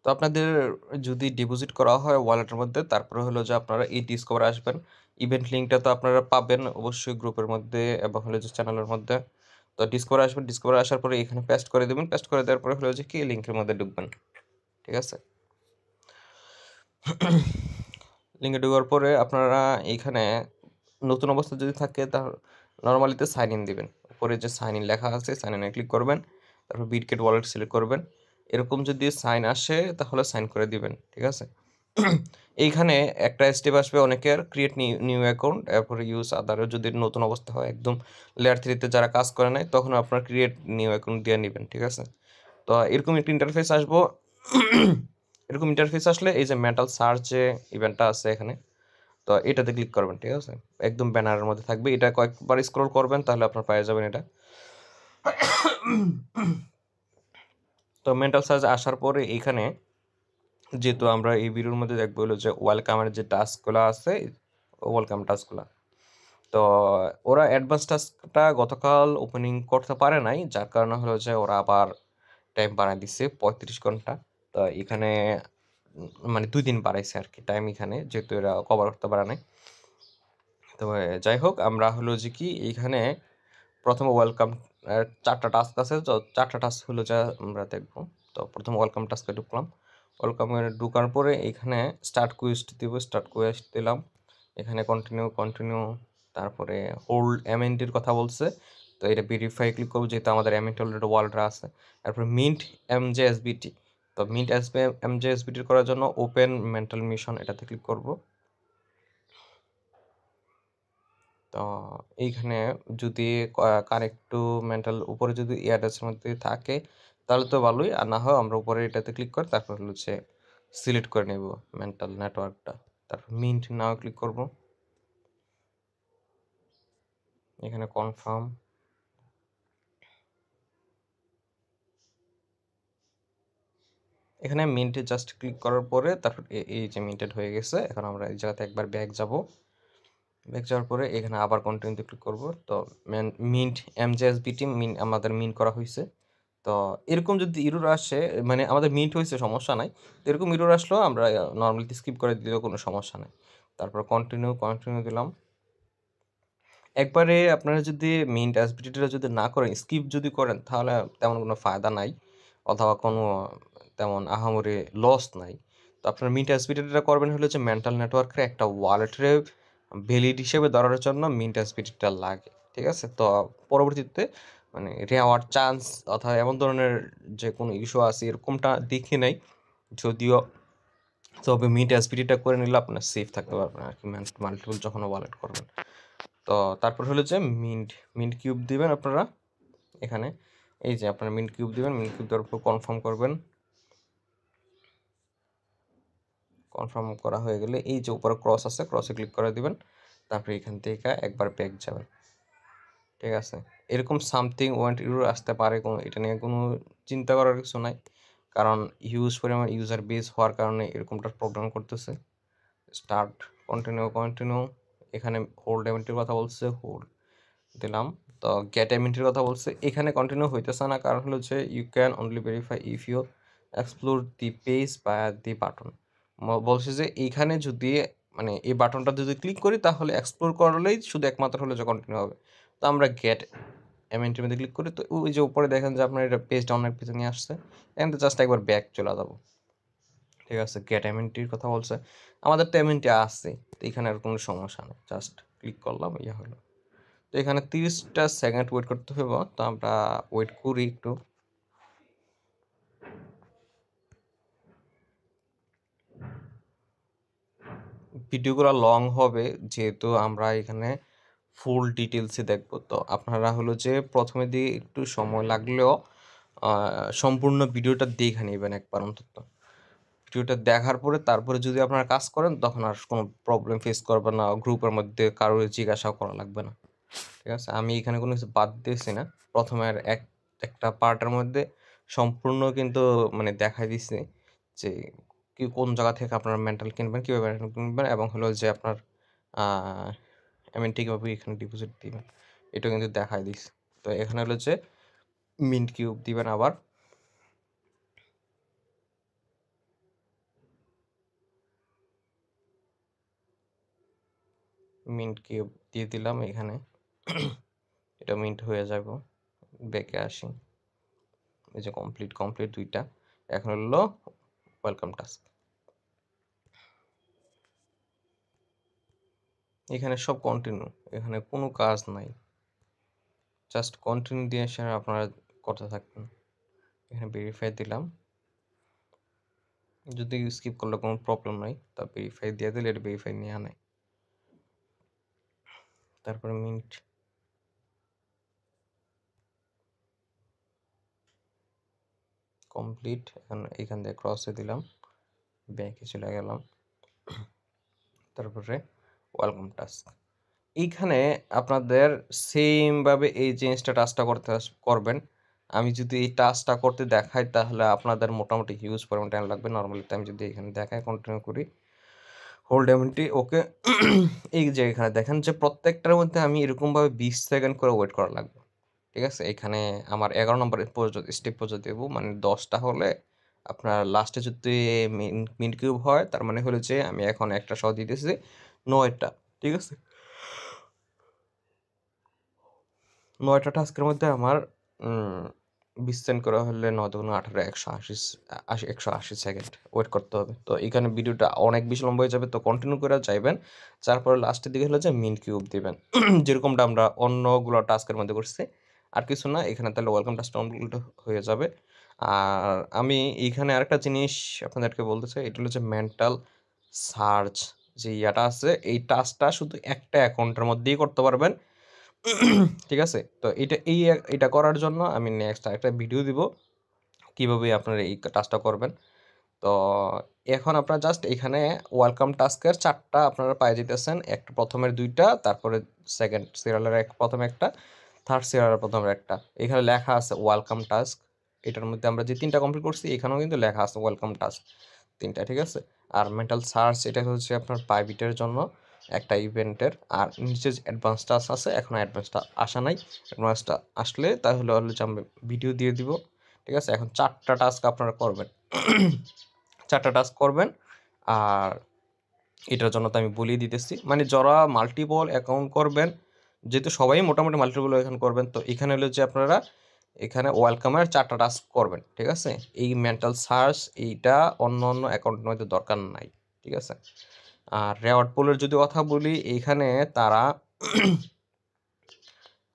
তো আপনাদের যদি ডিপোজিট করা হয় ওয়ালেটের মধ্যে, তারপরে হলো যে আপনারা এই ডিসকভারে আসবেন। ইভেন্ট লিঙ্কটা তো আপনারা পাবেন অবশ্যই গ্রুপের মধ্যে এবং হলো যে চ্যানেলের মধ্যে। তো ডিসকভারে আসবেন, ডিসকভারে আসার পরে এখানে পেস্ট করে দিবেন। পেস্ট করে দেওয়ার পরে হলো যে কি লিঙ্কের মধ্যে ঢুকবেন। ঠিক আছে? লিঙ্কে ঢোকার পরে আপনারা এইখানে নতুন অবস্থা যদি থাকে তাহলে নরমালিতে সাইন ইন দিবেন। উপরে যে সাইন ইন লেখা আছে সাইন ইনে ক্লিক করবেন। তারপর বিটগেট ওয়ালেট সিলেক্ট করবেন। এরকম যদি সাইন আসে তাহলে সাইন করে দিবেন। ঠিক আছে? এইখানে একটা স্টেপ আসবে অনেকের ক্রিয়েট নিউ অ্যাকাউন্ট এরপরে ইউজ আদারও যদি নতুন অবস্থা হয় একদম লেয়ার 3 তে যারা কাজ করে নাই তখন আপনারা ক্রিয়েট নিউ অ্যাকাউন্ট দিয়ে নিবেন। ঠিক আছে? তো এরকম একটা ইন্টারফেস আসবো। এরকম ইন্টারফেস আসলে এই যে মেটাল সার্চ যে ইভেন্টটা আছে এখানে, তো এটাতে ক্লিক করবেন। ঠিক আছে? একদম ব্যানারের মধ্যে থাকবে। এটা কয়েকবার স্ক্রল করবেন তাহলে আপনারা পেয়ে যাবেন এটা। তো মেন্টাল সার্চ আসার পরে এইখানে যেহেতু আমরা এই ভিডিওর মধ্যে দেখবো হলো যে ওয়েলকামের যে টাস্কগুলো আছে, ওয়েলকাম টাস্কগুলো। তো ওরা অ্যাডভান্স টাস্কটা গতকাল ওপেনিং করতে পারে নাই, যার কারণে হলো যে ওরা আবার টাইম বাড়ায় দিচ্ছে 35 ঘন্টা। তো এখানে মানে 2 দিন বাড়াইছে আর কি টাইম এখানে, যেহেতু এরা কভার করতে পারে নাই। তবে যাই হোক আমরা হলো যে কি এইখানে প্রথমে ওয়েলকাম 4টা টাস্ক আছে, তো 4টা টাস্ক হলো যা আমরা দেখবো। তো প্রথম ওয়েলকাম টাস্কে ঢুকলাম। ওয়েলকামে ঢুকার পরে এখানে স্টার্ট কুইস্ট দিব, স্টার্ট কুইস্ট দিলাম। এখানে কন্টিনিউ, তারপরে হোল্ড এমএনটির কথা বলছে, তো এটা ভেরিফাই ক্লিক করবো যেহেতু আমাদের এমএনটি অলরেডি ওয়ালেটে আছে। তারপরে মিন্ট এমজেএসবিটি, তো মিন্ট এমজেএসবিটির করার জন্য ওপেন মেন্টাল মিশন এটাতে ক্লিক করব। তো এইখানে যদি কানেক্ট টু মেন্টাল উপরে যদি অ্যাড্রেসের মধ্যে থাকে তাহলে তো ভালোই, আর না হয় আমরা উপরে এটাতে ক্লিক করে তারপর হচ্ছে সিলেক্ট করে নেব মেন্টাল নেটওয়ার্কটা। তারপর মিন্ট নাও ক্লিক করব। এখানে কনফার্ম, এখানে মিন্টে জাস্ট ক্লিক করার পরে তারপর এই যে মিন্টেড হয়ে গেছে। এখন আমরা এই জায়গাতে একবার ব্যাক যাব। ব্যাক যাওয়ার পরে এখানে আবার কন্টিনিউতে ক্লিক করব। তো মিন্ট এমজেএসবিটি আমাদের মিন্ট করা হয়েছে। তো এরকম যদি ইরর আসে, মানে আমাদের মিন্ট হয়েছে সমস্যা নাই, তো এরকম ইরর আসলেও আমরা নর্মালি স্কিপ করে দিলেও কোনো সমস্যা নাই। তারপর কন্টিনিউ দিলাম। একবারে আপনারা যদি মিন্ট এসবিটিটা যদি না করেন, স্কিপ যদি করেন তাহলে তেমন কোনো ফায়দা নাই, অথবা কোনো তেমন আহামরি লস নাই। তো আপনার মিন্ট এসবিটিটা করবেন হলো যে মেন্টাল নেটওয়ার্কের একটা ওয়ালেটরে ভ্যালিড হিসেবে ধরার জন্য মিন্ট এসবিটিটা লাগে। ঠিক আছে? তো পরবর্তীতে মানে রেওয়ার চান্স অথবা এমন ধরনের যে কোনো ইস্যু আছে এরকমটা দেখি নাই যদিও। তবে মিন্ট এসবিটিটা করে নিলে আপনার সেফ থাকতে পারবেন আর কি মাল্টিপল যখন ওয়ালেট করবেন। তো তারপর হলো যে মিন্ট কিউব দিবেন আপনারা এখানে। এই যে আপনারা মিন্ট কিউব দিবেন, মিন্ট কিউব দেওয়ার পর কনফার্ম করবেন। কনফার্ম করা হয়ে গেলে এই যে উপরে ক্রস আছে, ক্রসে ক্লিক করে দিবেন। তারপরে এখান থেকে একবার ব্যাক যাবেন। ঠিক আছে? এরকম সামথিং ওয়েন্ট ইরর আসতে পারে, কোনো এটা নিয়ে কোনো চিন্তা করার কিছু নাই, কারণ হিউজ পরিমাণ ইউজার বেস হওয়ার কারণে এরকমটা প্রবলেম করতেছে। Start, continue. এখানে হোল্ড এমএনটির কথা বলছে, হোল্ড দিলাম। তো গেট এমএনটির কথা বলছে, এখানে কন্টিনিউ হইতেছে না, কারণ হলো যে you can only verify if you explore the page বা দি বাটন। বলছে যে এইখানে যদি মানে এই বাটনটা যদি ক্লিক করি তাহলে এক্সপ্লোর করলেই শুধু একমাত্র হলে যে কন্টিনিউ হবে। তো আমরা গেট এমএনটির মধ্যে ক্লিক করি, তো ওই যে উপরে দেখেন যে আপনার এটা পেজ ডাউনের পেজে নিয়ে আসছে, এখান থেকে জাস্ট একবার ব্যাক চলে যাবো। ঠিক আছে? গেট এমএনটির কথা বলছে, আমাদের তো এমএনটি আসছে, তো এখানে আর কোনো সমস্যা নেই, জাস্ট ক্লিক করলাম, ইয়ে হলো। তো এখানে 30টা সেকেন্ড ওয়েট করতে হবে, তো আমরা ওয়েট করি একটু। ভিডিওগুলো লং হবে যেহেতু আমরা এখানে ফুল ডিটেলসে দেখব, তো আপনারা হলো যে প্রথমে দিয়ে একটু সময় লাগলেও সম্পূর্ণ ভিডিওটা দেখে নেবেন একবার অন্তত। ভিডিওটা দেখার পরে তারপরে যদি আপনারা কাজ করেন তখন আর কোনো প্রবলেম ফেস করবেন না, গ্রুপের মধ্যে কারোর জিজ্ঞাসাও করা লাগবে না। ঠিক আছে? আমি এখানে কোনো কিছু বাদ দিয়েছি না, প্রথমের একটা পার্টের মধ্যে সম্পূর্ণ কিন্তু মানে দেখাই দিচ্ছি যে কি কোন জায়গা থেকে আপনারা মেন্টাল কিনবেন, কীভাবে মেন্টাল কিনবেন, এবং হলো যে আপনার এমএনটি কীভাবে এখানে ডিপোজিট দিবেন, এটা কিন্তু দেখাই দিচ্ছি। তো এখানে হলো যে মিন্ট কিউব দিবেন আবার। মিন্ট কিউব দিয়ে দিলাম এখানে। এটা মিন্ট হয়ে যাব। ব্যাকে আসি, এই যে কমপ্লিট দুইটা। এখন হলো ওয়েলকাম টাস্ক। এখানে সব কন্টিনিউ, এখানে কোনো কাজ নাই, জাস্ট কন্টিনিউ দিয়ে এসে আপনারা করতে থাকবেন। এখানে ভেরিফাই দিলাম, যদি স্কিপ করলে কোনো প্রবলেম নাই, তা ভেরিফাই দিয়ে দিলে এটা ভেরিফাই নিয়ে আনে। তারপরে মিন্ট কমপ্লিট। এখন এখান থেকে ক্রসে দিলাম, ব্যাকে চলে গেলাম, তারপরে ওয়েলকাম টাস্ক। এইখানে আপনাদের সেমভাবে এই জিনিসটা টাস্কটা করবেন। আমি যদি এই টাস্কটা করতে দেখাই তাহলে আপনাদের মোটামুটি হিউজ পরিমাণ টাইম লাগবে। নর্মালি আমি যদি এখানে দেখাই, কন্টিনিউ করি, হোল্ড এমএনটি ওকে। এই যে এখানে দেখেন যে প্রত্যেকটার মধ্যে আমি এরকমভাবে 20 সেকেন্ড করে ওয়েট করা লাগবে। ঠিক আছে, এখানে আমার 11 নম্বর স্টেপ পর্যন্ত দেবো, মানে 10টা হলে আপনার লাস্টে যদি মিন্ট কিউব হয়, তার মানে হলো যে আমি এখন একটা সহ দিতেছি 9টা। ঠিক আছে, 9টা টাস্কের মধ্যে আমার 20 সেকেন্ড করা হলে 9 দুগুণ 18, 180 সেকেন্ড ওয়েট করতে হবে। তো এখানে ভিডিওটা অনেক বেশি লম্বা হয়ে যাবে, তো কন্টিনিউ করে যাইবেন। তারপরে লাস্টের দিকে হলো যে মিন্ট কিউব দিবেন, যেরকমটা আমরা অন্যগুলো টাস্কের মধ্যে করছি। আর কিছু না, এখানে তাহলে ওয়েলকাম টাস্ক কমপ্লিট হয়ে যাবে। আর আমি এইখানে আরেকটা জিনিস আপনাদেরকে বলতে চাই, এটা হলো যে মেন্টাল সার্চ যে ইয়াটা আছে, এই টাস্কটা শুধু একটা অ্যাকাউন্টের মধ্যেই করতে পারবেন। ঠিক আছে, তো এটা করার জন্য আমি নেক্সট একটা ভিডিও দিব কিভাবে আপনারা এই টাস্কটা করবেন। তো এখন আপনারা জাস্ট এখানে ওয়েলকাম টাস্কের 4টা আপনারা পাই যেতেছেন, একটা প্রথমের 2টা, তারপরে সেকেন্ড সিরিয়ালের প্রথমে একটা, থার্ড সিরিয়ালের প্রথমের একটা। এখানে লেখা আছে ওয়েলকাম টাস্ক। এটার মধ্যে আমরা যে 3টা কমপ্লিট করছি, এখানেও কিন্তু লেখা আছে ওয়েলকাম টাস্ক 3টা। ঠিক আছে, আর মেন্টাল সার্চ এটা হচ্ছে আপনার প্রাইভেটের জন্য একটা ইভেন্টের। আর নিচে অ্যাডভান্স টাস্ক আছে, এখন অ্যাডভান্সটা আসা নাই, অ্যাডভান্সটা আসলে তাহলে হলো যে আমি ভিডিও দিয়ে দিব। ঠিক আছে, এখন 4টা টাস্ক আপনারা করবেন। 4টা টাস্ক করবেন। আর এটার জন্য তো আমি বলিয়ে দিতেছি, মানে যারা মাল্টিপল অ্যাকাউন্ট করবেন, যেহেতু সবাই মোটামুটি মাল্টিপল অ্যাকাউন্ট করবেন, তো এখানে হলো যে আপনারা এখানে ওয়েলকামের 4টা টাস্ক করবেন। ঠিক আছে, এই মেন্টাল সার্চ এইটা অন্য অ্যাকাউন্টের মধ্যে দরকার নাই। ঠিক আছে, আর রেওয়ার্ড পুলের যদি কথা বলি, এইখানে তারা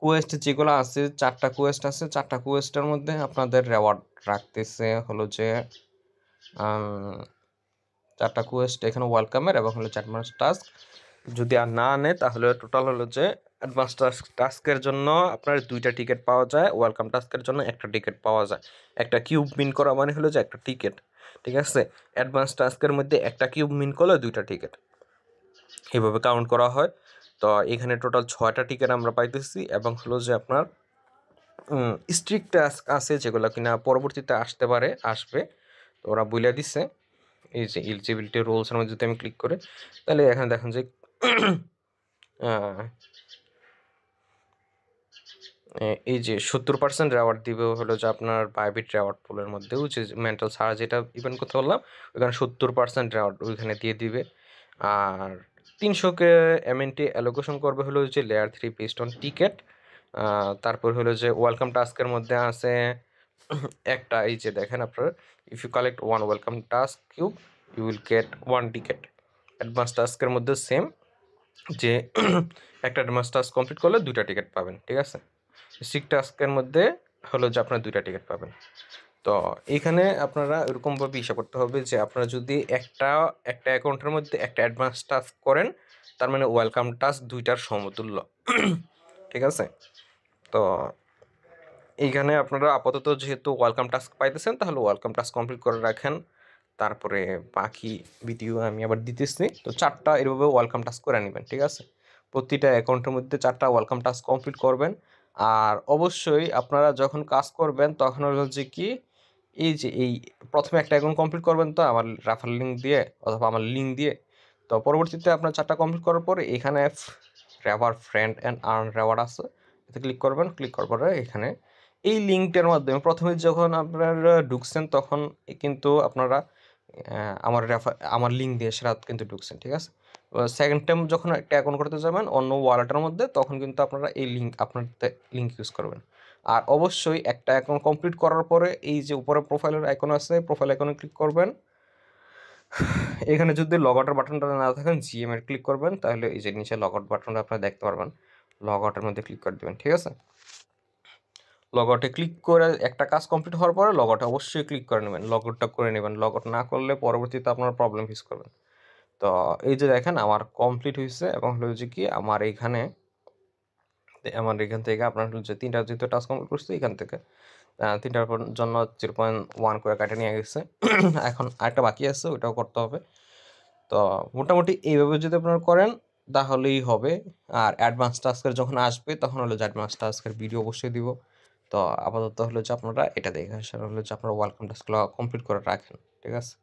কোয়েস্ট যেগুলো আছে, 4টা কোয়েস্ট আছে, 4টা কোয়েস্টের মধ্যে আপনাদের রেওয়ার্ড রাখতেছে হলো যে 4টা কোয়েস্ট এখানে ওয়েলকামের এবং হলো অ্যাডভান্স টাস্ক। যদি আর না আনে তাহলে টোটাল হলো যে অ্যাডভান্স টাস্কের জন্য আপনার 2টা টিকিট পাওয়া যায়, ওয়েলকাম টাস্কের জন্য একটা টিকিট পাওয়া যায়। একটা কিউব মিন করা মানে হলো যে একটা টিকিট। ঠিক আছে, অ্যাডভান্স টাস্কের মধ্যে একটা কিউব মিন করলে 2টা টিকিট, এভাবে কাউন্ট করা হয়। তো এখানে টোটাল 6টা টিকিট আমরা পাইতেছি, এবং হলো যে আপনার স্ট্রিক্ট টাস্ক আছে যেগুলো কিনা পরবর্তীতে আসবে, তো ওরা বলে দিচ্ছে। এই যে এলিজিবিলিটি রুলসের মধ্যে যদি আমি ক্লিক করি, তাহলে এখানে দেখেন যে এই যে 70% রেওয়ার্ড দিবে হলো যে আপনার প্রাইভেট রেওয়ার্ড পুলের মধ্যেও, যে মেন্টাল সার্চ যেটা ইভেন্ট করতে বললাম, ওইখানে 70% রেওয়ার্ড ওইখানে দিয়ে দিবে। আর 300 এমএনটি অ্যালোকেশন করবে হলো যে লেয়ার 3 বেসড অন টিকেট। তারপর হলো যে ওয়েলকাম টাস্কের মধ্যে আছে একটা, এই যে দেখেন আপনার, if you collect 1 welcome task cube you will get 1 ticket. Advance টাস্কের মধ্যে সেম, যে একটা অ্যাডভান্স টাস্ক কমপ্লিট করলে 2টা টিকিট পাবেন। ঠিক আছে, স্ট্রিক্ট টাস্কের মধ্যে হলো যে আপনার 2টা টিকিট পাবেন। তো এইখানে আপনারা এরকমভাবে হিসাব করতে হবে যে আপনারা যদি একটা অ্যাকাউন্টের মধ্যে একটা অ্যাডভান্স টাস্ক করেন, তার মানে ওয়েলকাম টাস্ক 2টার সমতুল্য। ঠিক আছে, তো এইখানে আপনারা আপাতত যেহেতু ওয়েলকাম টাস্ক পাইতেছেন, তাহলে ওয়েলকাম টাস্ক কমপ্লিট করে রাখেন। তারপরে বাকি ভিডিও আমি আবার দিতেছি। তো 4টা এভাবে ওয়েলকাম টাস্ক করে নেবেন। ঠিক আছে, প্রতিটা অ্যাকাউন্টের মধ্যে 4টা ওয়েলকাম টাস্ক কমপ্লিট করবেন। আর অবশ্যই আপনারা যখন কাজ করবেন তখন হলো যে কি, এই যে এই প্রথমে একটা অ্যাকাউন্ট কমপ্লিট করবেন তো আমার রেফার লিঙ্ক দিয়ে অথবা আমার লিঙ্ক দিয়ে। তো পরবর্তীতে আপনার 4টা কমপ্লিট করার পরে এখানে refer friend and earn reward আছে, এতে ক্লিক করবেন। ক্লিক করার পরে এখানে এই লিঙ্কটার মাধ্যমে প্রথমে যখন আপনারা ঢুকছেন তখন কিন্তু আপনারা আমার লিঙ্ক দিয়ে সেটা কিন্তু ঢুকছেন, ঠিক আছে? সেকেন্ড টাইম যখন একটা অ্যাকাউন্ট করতে যাবেন অন্য ওয়ালেটের মধ্যে, তখন কিন্তু আপনারা এই আপনার লিঙ্ক ইউজ করবেন। আর অবশ্যই একটা অ্যাকাউন্ট কমপ্লিট করার পরে এই যে উপরে প্রোফাইলের আইকন আছে, প্রোফাইল আইকনে ক্লিক করবেন। এখানে যদি লগ আউটের বাটনটা না থাকেন জিএম এর ক্লিক করবেন, তাহলে এই যে নিচে লগ আউট বাটনটা আপনারা দেখতে পারবেন, লগ আউটের মধ্যে ক্লিক করে দেবেন, ঠিক আছে? লগ আউটে ক্লিক করে একটা কাজ কমপ্লিট হওয়ার পরে লগ আউটে অবশ্যই ক্লিক করে নেবেন, লগ আউটটা করে নেবেন। লগ আউট না করলে পরবর্তীতে আপনারা প্রবলেম ফেস করবেন। তো এই যে দেখেন আমার কমপ্লিট হয়েছে, এবং হলো যে কি আমার এখান থেকে আপনার হলো যে 3টা যেহেতু টাস্ক কমপ্লিট করছি, এখান থেকে 3টার জন্য 0.1 করে কাটে নিয়ে গেছে। এখন আরেকটা বাকি আছে, ওইটাও করতে হবে। তো মোটামুটি এইভাবে যদি আপনারা করেন তাহলেই হবে। আর অ্যাডভান্স টাস্কের যখন আসবে তখন হলো যে অ্যাডভান্স টাস্কের ভিডিও অবশ্যই দিব। তো আপাতত হলো যে আপনারা এটা দেখে আসেন, হলো যে আপনারা ওয়েলকাম টাস্কগুলো কমপ্লিট করে রাখেন, ঠিক আছে?